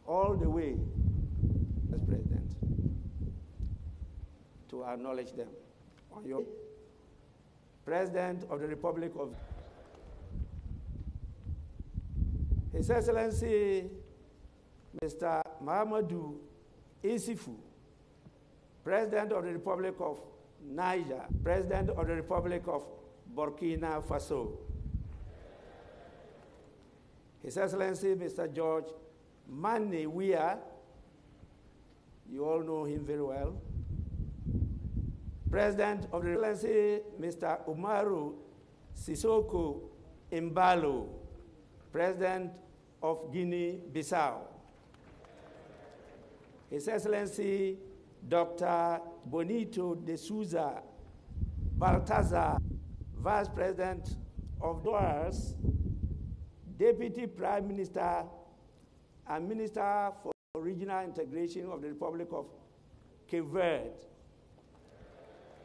all the way as President to acknowledge them. On your President of the Republic of His Excellency Mr. Mahamadou Issoufou, President of the Republic of Niger, President of the Republic of Burkina Faso. His Excellency Mr. George Mani Weah, you all know him very well. President of the Excellency Mr. Umaru Sissoko Embalo, President of Guinea-Bissau. His Excellency Dr. Bonito de Souza Baltazar, Vice President of DOAS, Deputy Prime Minister and Minister for Regional Integration of the Republic of Cape Verde.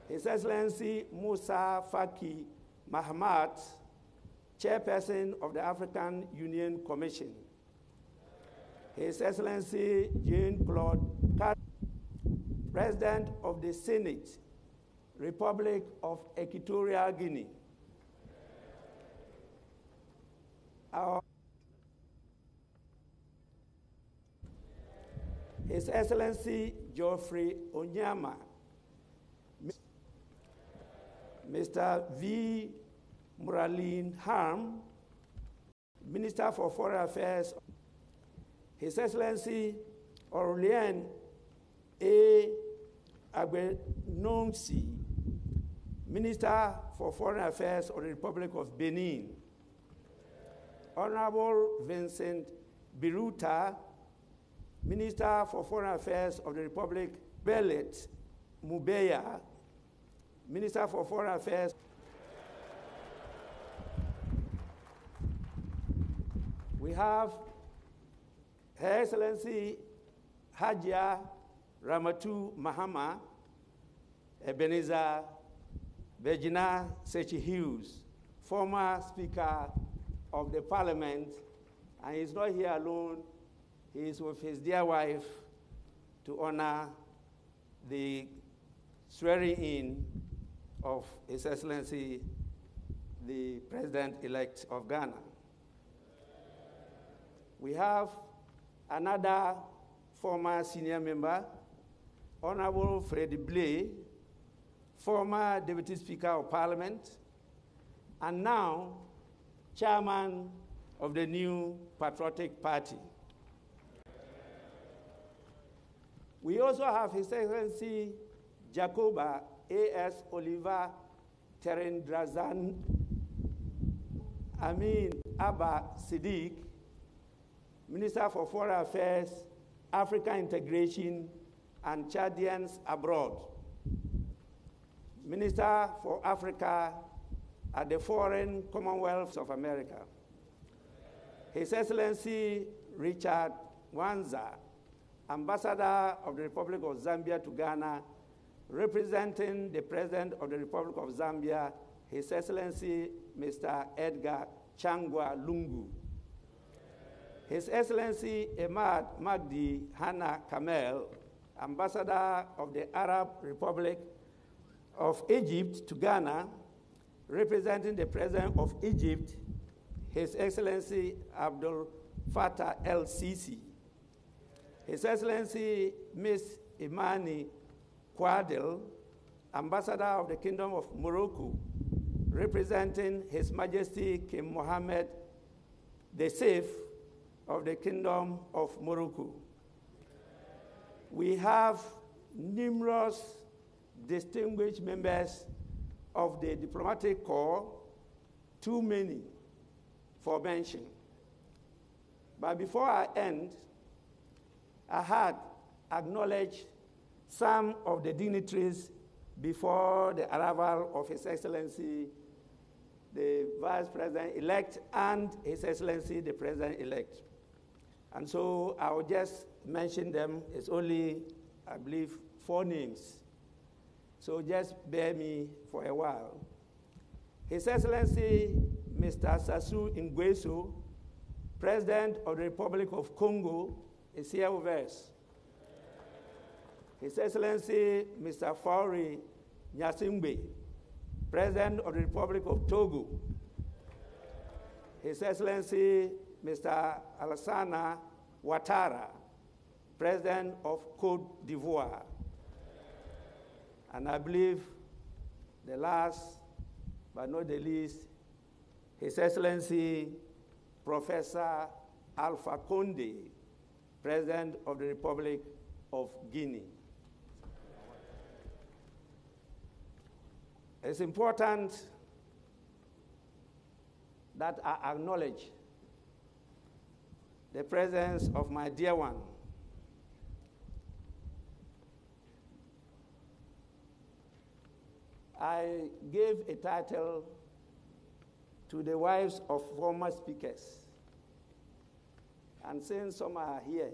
His Excellency Musa Faki Mahamat, Chairperson of the African Union Commission. His Excellency Jean-Claude Carr, President of the Senate, Republic of Equatorial Guinea. His Excellency Geoffrey Onyama, Mr. V. Muralin Harm, Minister for Foreign Affairs. His Excellency Aurelien A. Agbenonsi, Minister for Foreign Affairs of the Republic of Benin. Honorable Vincent Biruta, Minister for Foreign Affairs of the Republic. Belet Mubeya, Minister for Foreign Affairs. We have Her Excellency Hajia Ramatu Mahama Ebenezer Virginia Sechi Hughes, former Speaker of the Parliament, and he's not here alone. He is with his dear wife to honor the swearing-in of His Excellency, the President-elect of Ghana. We have another former senior member, Honorable Freddie Blay, former Deputy Speaker of Parliament, and now Chairman of the New Patriotic Party. We also have His Excellency Jacoba A.S. Oliver Terendrazan Amin Abba Siddiq, Minister for Foreign Affairs, African Integration, and Chadians Abroad, Minister for Africa at the Foreign Commonwealth of America. His Excellency Richard Wanza, Ambassador of the Republic of Zambia to Ghana, representing the President of the Republic of Zambia, His Excellency Mr. Edgar Changwa Lungu. His Excellency Emad Magdi Hana Kamel, Ambassador of the Arab Republic of Egypt to Ghana, representing the President of Egypt, His Excellency Abdul Fattah el-Sisi. His Excellency Ms. Imani Kwadil, Ambassador of the Kingdom of Morocco, representing His Majesty King Mohammed VI of the Kingdom of Morocco. We have numerous distinguished members of the diplomatic corps, too many for mention. But before I end, I had acknowledged some of the dignitaries before the arrival of His Excellency, the Vice President-elect, and His Excellency, the President-elect. And so I will just mention them. It's only, I believe, 4 names. So just bear me for a while. His Excellency, Mr. Sassou Nguesso, President of the Republic of Congo, is here with us. His Excellency Mr. Fauri Nyasimbe, President of the Republic of Togo. His Excellency Mr. Alassane Ouattara, President of Côte d'Ivoire. And I believe the last but not the least, His Excellency Professor Alpha Condé, President of the Republic of Guinea. It's important that I acknowledge the presence of my dear one, I gave a title to the wives of former speakers. And since some are here,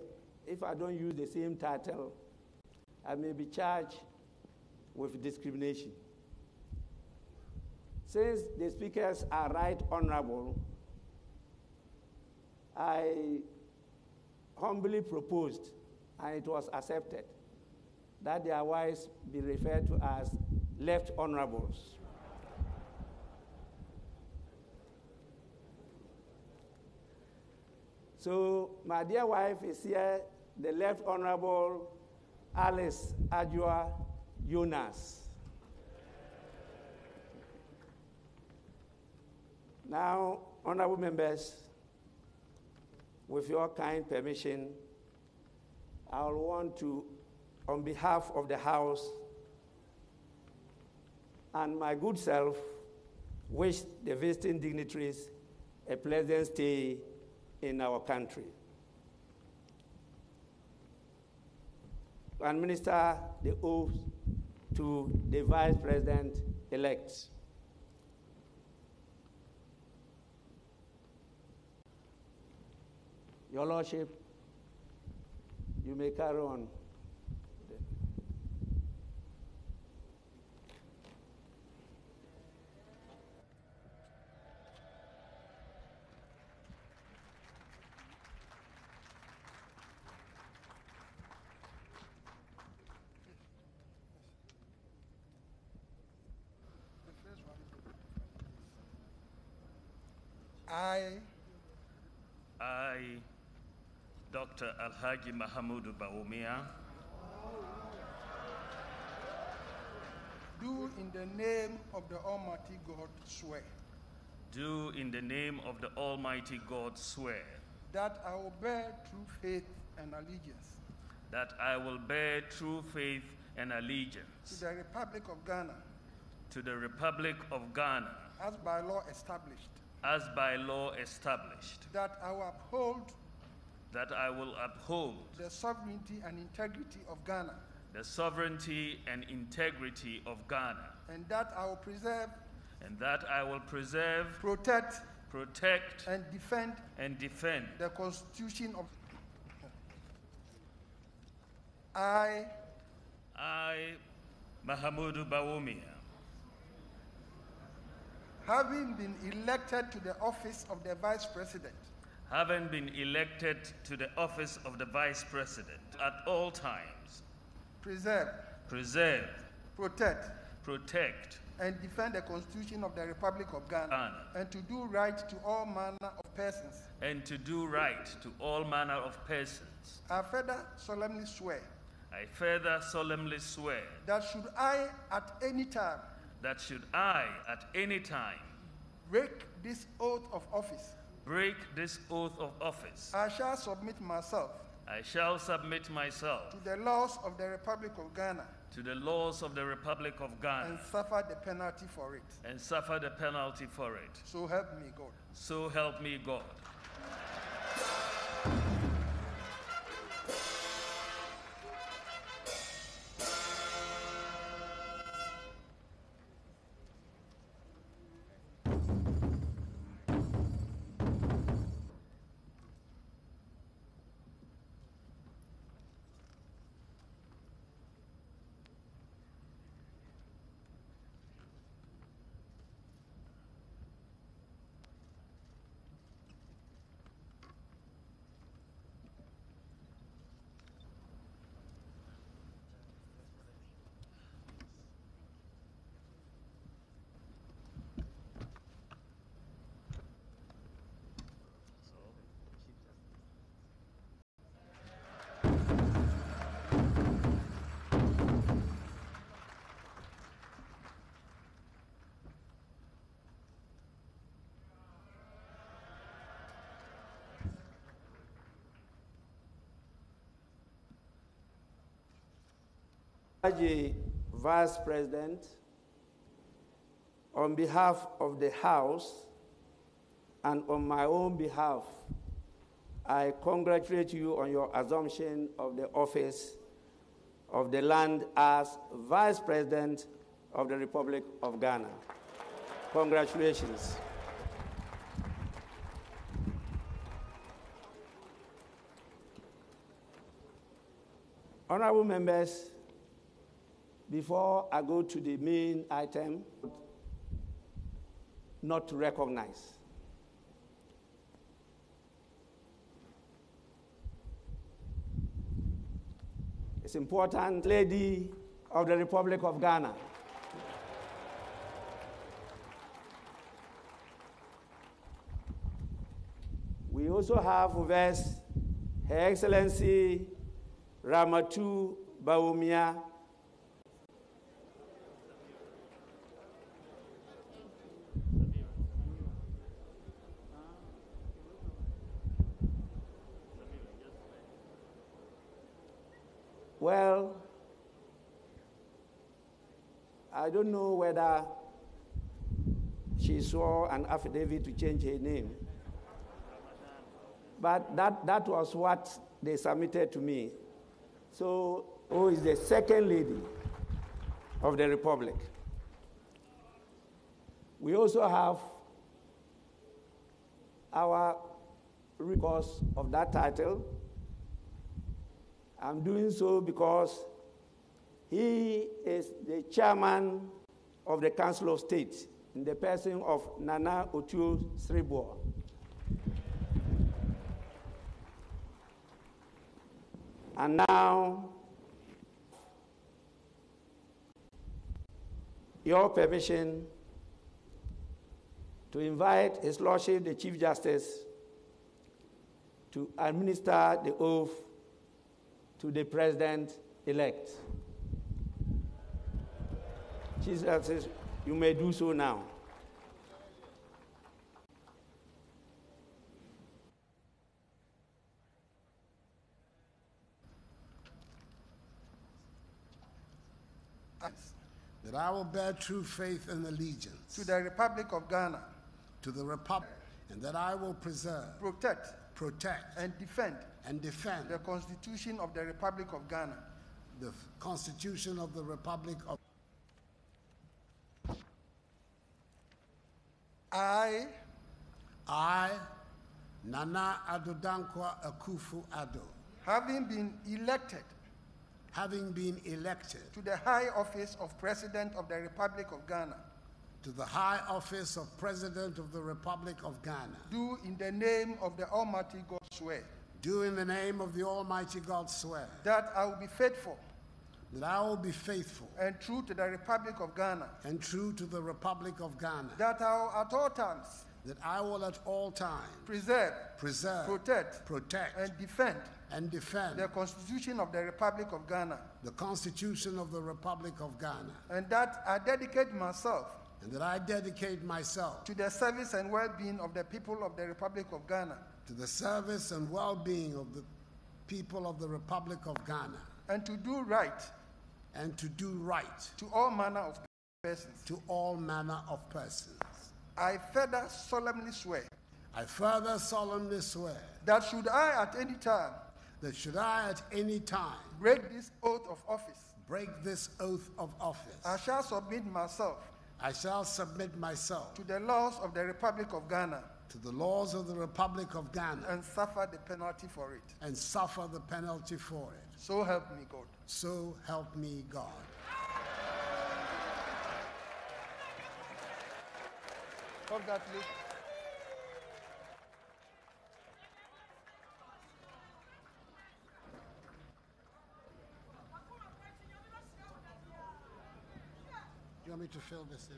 if I don't use the same title, I may be charged with discrimination. Since the speakers are right honorable, I humbly proposed, and it was accepted, that their wives be referred to as left honorables. So my dear wife is here, the left honorable Alice Addo Jonas. Now, honorable members, with your kind permission, I will want to, on behalf of the House and my good self, wish the visiting dignitaries a pleasant stay in our country. And administer the oath to the Vice President-elect. Your Lordship, you may carry on. I, Dr. Alhaji Mahamudu Bawumia, do in the name of the Almighty God swear. Do in the name of the Almighty God swear. That I will bear true faith and allegiance. That I will bear true faith and allegiance. To the Republic of Ghana. To the Republic of Ghana. As by law established. As by law established. That I will uphold. That I will uphold. The sovereignty and integrity of Ghana. The sovereignty and integrity of Ghana. And that I will preserve. And that I will preserve. Protect. Protect. And defend. And defend. The Constitution of. I, Mahamudu Bawumia, having been elected to the office of the Vice President. Having been elected to the office of the Vice President at all times. Preserve. Preserve. Protect. Protect. And defend the Constitution of the Republic of Ghana. And to do right to all manner of persons. And to do right to all manner of persons. I further solemnly swear. I further solemnly swear. That should I at any time. That should I at any time. Break this oath of office. Break this oath of office. I shall submit myself. I shall submit myself. To the laws of the Republic of Ghana. To the laws of the Republic of Ghana. And suffer the penalty for it. And suffer the penalty for it. So help me God. So help me God. The Vice President, on behalf of the House and on my own behalf, I congratulate you on your assumption of the office of the land as Vice President of the Republic of Ghana. Congratulations. Honorable members, before I go to the main item, not to recognize. It's important, lady of the Republic of Ghana. We also have with us Her Excellency Ramatu Bawumia, well, I don't know whether she saw an affidavit to change her name, but that was what they submitted to me. So, who is the second lady of the Republic? We also have our records of that title. I'm doing so because he is the chairman of the Council of State in the person of Nana Otuo Sriboa. And now, your permission to invite His Lordship, the Chief Justice, to administer the oath to the President-elect. Chief Justice, you may do so now. That I will bear true faith and allegiance to the Republic of Ghana, to the Republic, and that I will preserve, protect, and defend the Constitution of the Republic of Ghana, the Constitution of the Republic of I, Nana Addo Akufo-Addo, having been elected to the high office of President of the Republic of Ghana, to the high office of President of the Republic of Ghana, do in the name of the Almighty God swear, do in the name of the Almighty God swear, that I will be faithful and true to the Republic of Ghana, that I will at all times preserve, protect, and defend the Constitution of the Republic of Ghana, and that I dedicate myself to the service and well-being of the people of the Republic of Ghana, and to do right to all manner of persons. I further solemnly swear that should I at any time break this oath of office, I shall submit myself to the laws of the Republic of Ghana, and suffer the penalty for it. So help me God. So help me God. Congratulations. Do you want me to fill this in?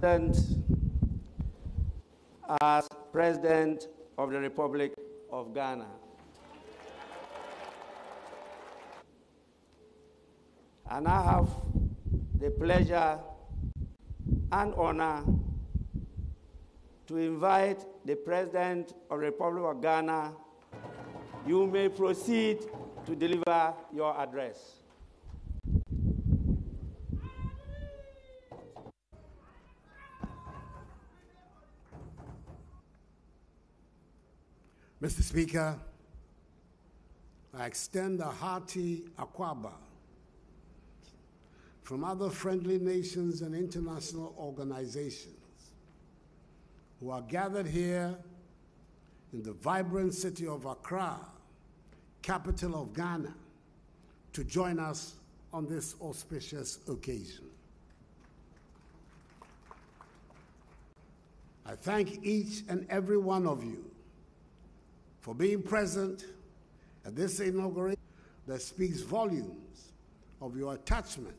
as President of the Republic of Ghana. And I have the pleasure and honor to invite the President of the Republic of Ghana. You may proceed to deliver your address. Mr. Speaker, I extend a hearty akwaba from other friendly nations and international organizations who are gathered here in the vibrant city of Accra, capital of Ghana, to join us on this auspicious occasion. I thank each and every one of you for being present at this inauguration that speaks volumes of your attachment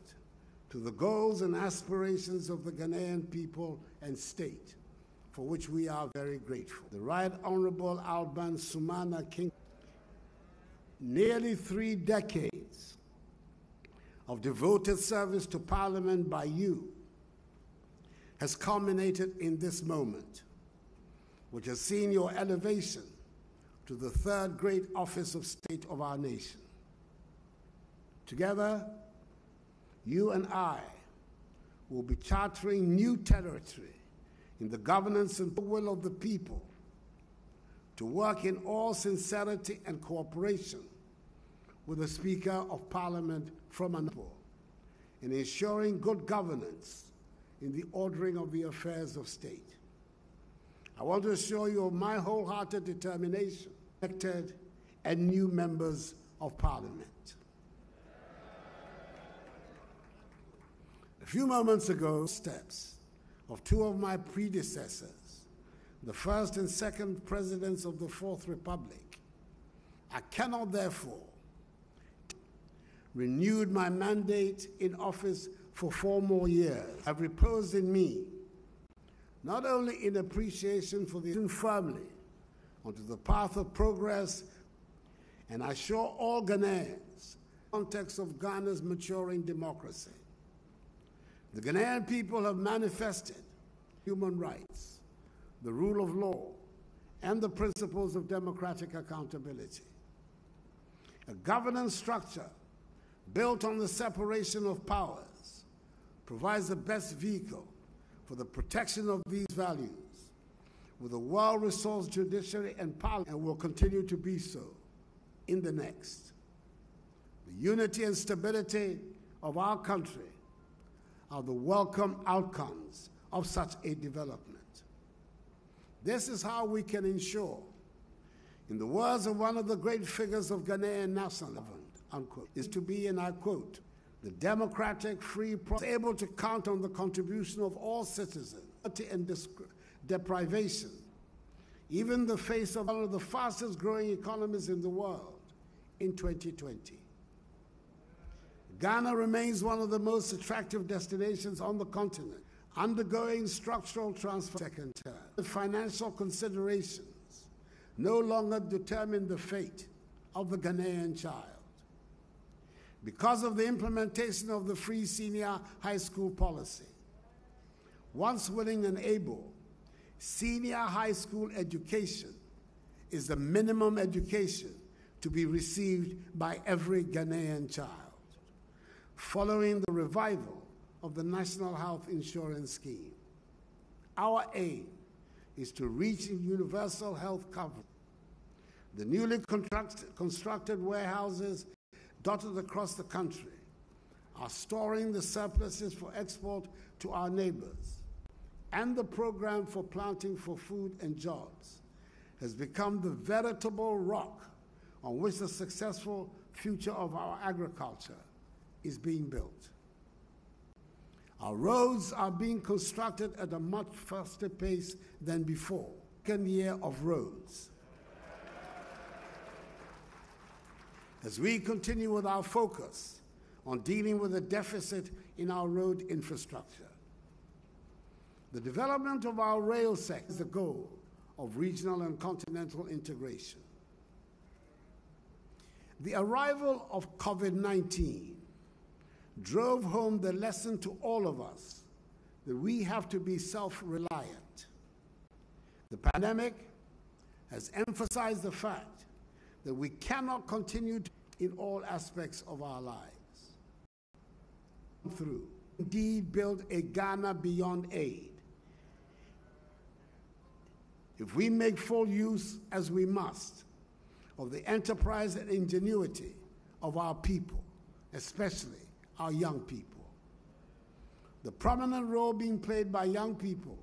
to the goals and aspirations of the Ghanaian people and state, for which we are very grateful. The Right Honorable Alban Sumana King, nearly 3 decades of devoted service to Parliament by you has culminated in this moment, which has seen your elevation to the 3rd great office of state of our nation. Together, you and I will be chartering new territory in the governance and will of the people to work in all sincerity and cooperation with the Speaker of Parliament from Anapur in ensuring good governance in the ordering of the affairs of state. I want to assure you of my wholehearted determination, elected and new members of Parliament. A few moments ago, steps of 2 of my predecessors, the first and second presidents of the 4th Republic, I cannot therefore renewed my mandate in office for 4 more years. Have reposed in me not only in appreciation for the firmly onto the path of progress, and I assure all Ghanaians, in the context of Ghana's maturing democracy, the Ghanaian people have manifested human rights, the rule of law, and the principles of democratic accountability. A governance structure built on the separation of powers provides the best vehicle for the protection of these values, with a well-resourced judiciary and parliament, and will continue to be so in the next. The unity and stability of our country are the welcome outcomes of such a development. This is how we can ensure, in the words of one of the great figures of Ghanaian nationalism, unquote, is to be, and I quote, the democratic, free, able to count on the contribution of all citizens and deprivation, even in the face of one of the fastest growing economies in the world in 2020. Ghana remains one of the most attractive destinations on the continent, undergoing structural transformation. Second term. The financial considerations no longer determine the fate of the Ghanaian child. Because of the implementation of the free senior high school policy, once willing and able, senior high school education is the minimum education to be received by every Ghanaian child. Following the revival of the National Health Insurance Scheme, our aim is to reach universal health coverage. The newly constructed warehouses dotted across the country are storing the surpluses for export to our neighbors, and the program for planting for food and jobs has become the veritable rock on which the successful future of our agriculture is being built. Our roads are being constructed at a much faster pace than before. Second year of roads. As we continue with our focus on dealing with the deficit in our road infrastructure, The development of our rail sector is the goal of regional and continental integration. The arrival of COVID-19 drove home the lesson to all of us that we have to be self-reliant. The pandemic has emphasized the fact that we cannot continue in all aspects of our lives. Indeed, build a Ghana beyond aid. If we make full use, as we must, of the enterprise and ingenuity of our people, especially our young people. The prominent role being played by young people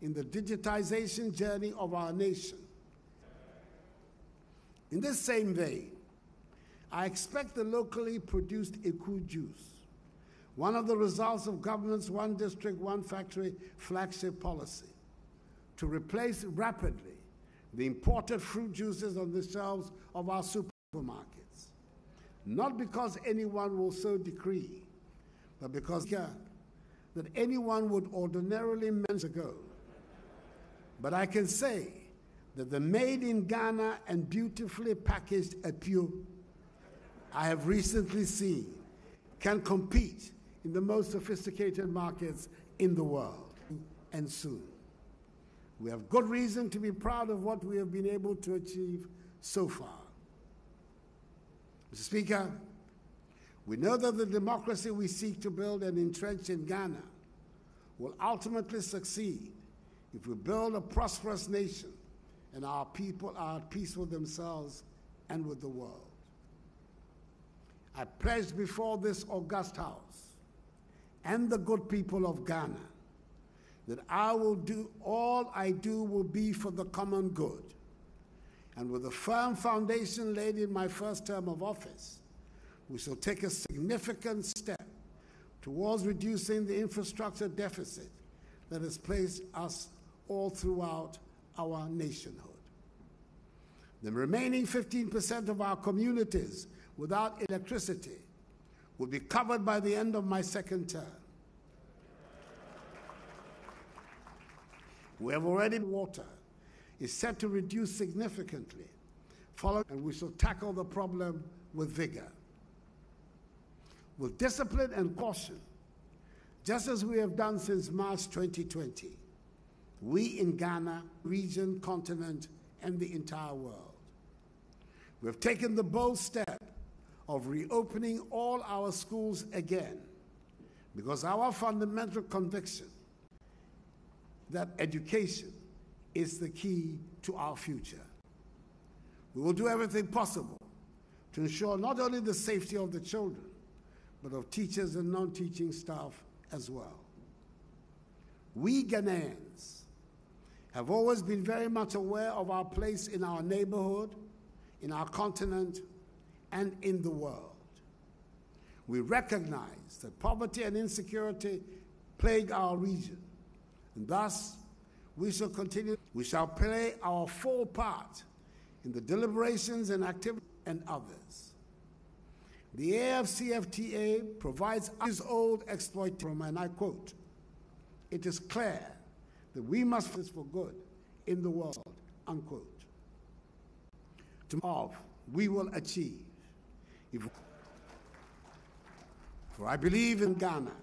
in the digitization journey of our nation. In this same vein, I expect the locally produced Eku juice, one of the results of government's One District, One Factory flagship policy, to replace rapidly the imported fruit juices on the shelves of our supermarkets. Not because anyone will so decree, but because that anyone would ordinarily mention ago. But I can say that the made in Ghana and beautifully packaged Apio I have recently seen can compete in the most sophisticated markets in the world, and soon. We have good reason to be proud of what we have been able to achieve so far. Mr. Speaker, we know that the democracy we seek to build and entrench in Ghana will ultimately succeed if we build a prosperous nation and our people are at peace with themselves and with the world. I pledge before this august house and the good people of Ghana that I will do all I do will be for the common good. And with a firm foundation laid in my first term of office, we shall take a significant step towards reducing the infrastructure deficit that has placed us all throughout our nationhood. The remaining 15% of our communities without electricity will be covered by the end of my second term. We have already water is set to reduce significantly, and we shall tackle the problem with vigor. With discipline and caution, just as we have done since March 2020, we in Ghana, region, continent, and the entire world. We have taken the bold step of reopening all our schools again because our fundamental conviction that education is the key to our future. We will do everything possible to ensure not only the safety of the children, but of teachers and non-teaching staff as well. We Ghanaians have always been very much aware of our place in our neighborhood, in our continent, and in the world. We recognize that poverty and insecurity plague our region, and thus we shall continue. We shall play our full part in the deliberations and activities and others. The AFCFTA provides us old exploitation, and I quote, "It is clear that we must fight for good in the world," unquote. We will achieve. For I believe in Ghana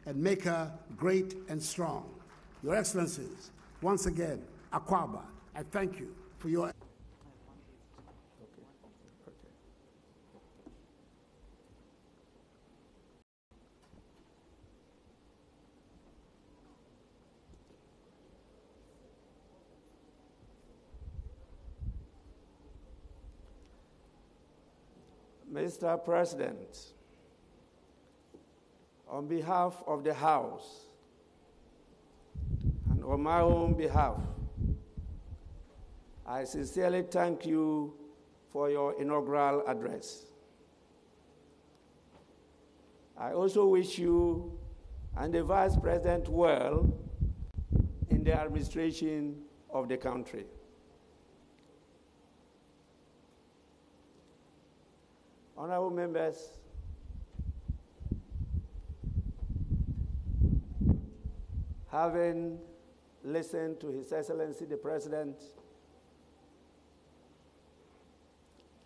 and make her great and strong. Your Excellencies, once again, Akwaba, I thank you for your... Mr. President, on behalf of the House and on my own behalf, I sincerely thank you for your inaugural address. I also wish you and the Vice President well in the administration of the country. Honorable members, Having listened to His Excellency the President,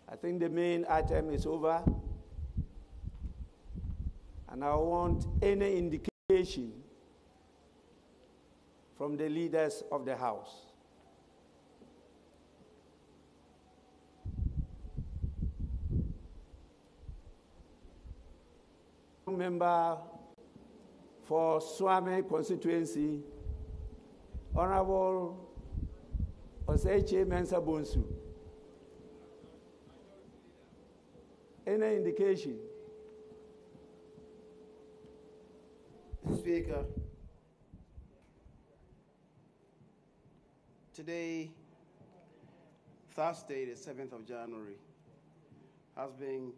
I think the main item is over, and I want any indication from the leaders of the House. Member for Swami constituency, Honorable Oseche Mensah Bonsu. Any indication? Speaker, today, Thursday, the 7th of January, has been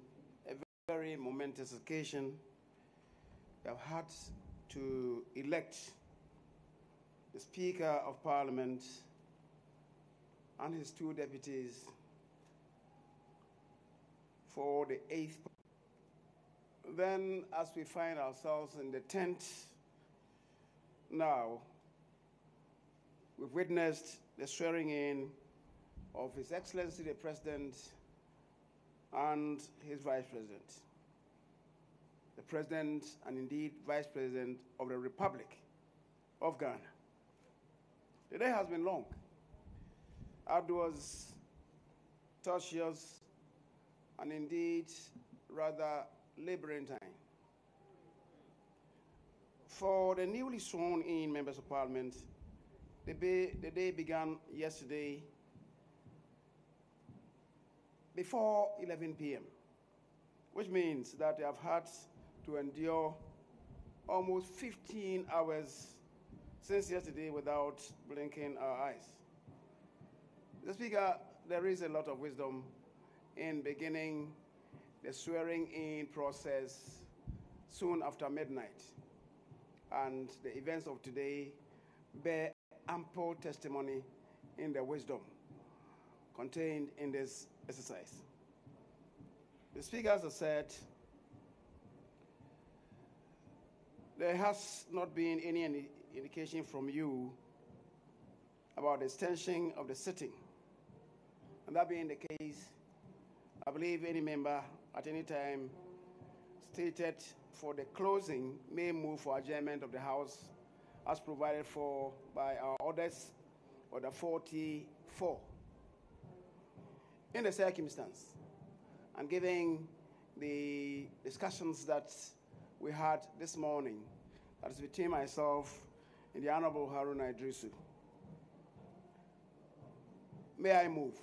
a very momentous occasion. We have had to elect the Speaker of Parliament and his two deputies for the 8th. Then, as we find ourselves in the 10th now, we've witnessed the swearing in of His Excellency the President and his Vice President. The President and indeed Vice President of the Republic of Ghana. The day has been long. It was tortuous and indeed rather labyrinthine. For the newly sworn in members of Parliament, the day began yesterday before 11 p.m., which means that they have had to endure almost 15 hours since yesterday without blinking our eyes. Mr. Speaker, there is a lot of wisdom in beginning the swearing-in process soon after midnight, and the events of today bear ample testimony in the wisdom contained in this exercise. The speakers have said there has not been any indication from you about the extension of the sitting. And that being the case, I believe any member at any time stated for the closing may move for adjournment of the House as provided for by our orders, Order 44. In the circumstance, and given the discussions that we had this morning, that is between myself and the Honorable Haruna Idrisu, may I move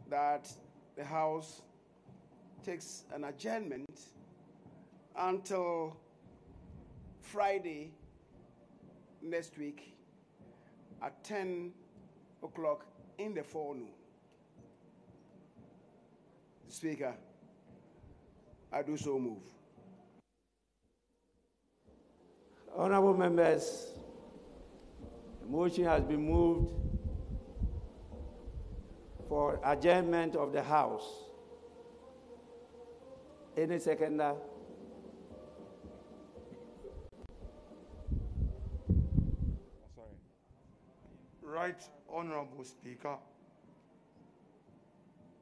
that the House takes an adjournment until Friday next week at 10 o'clock in the forenoon. Speaker, I do so move. Honorable members, the motion has been moved for adjournment of the House. Any seconder? Right, Honorable Speaker.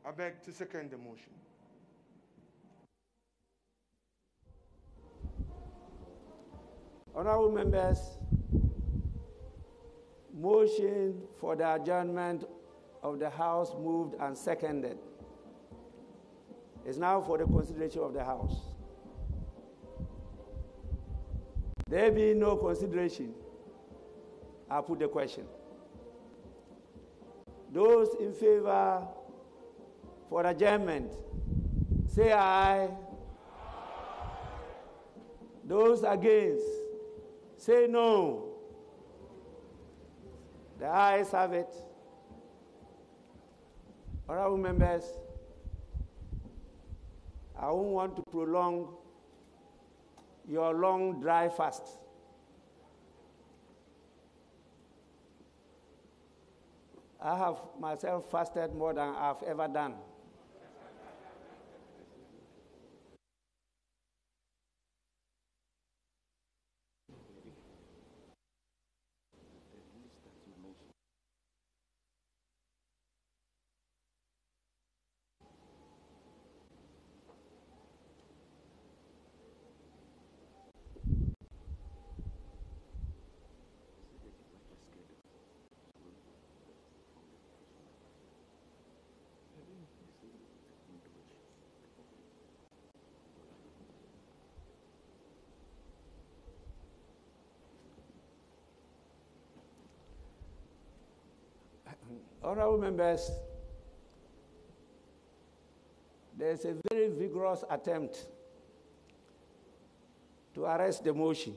I beg to second the motion. Honorable members, motion for the adjournment of the House moved and seconded. Is now for the consideration of the House. There being no consideration, I put the question. Those in favor for adjournment, say aye. Aye. Those against, say no. The ayes have it. Honorable members, I don't want to prolong your long dry fast. I have myself fasted more than I've ever done. Honorable members, there's a very vigorous attempt to arrest the motion.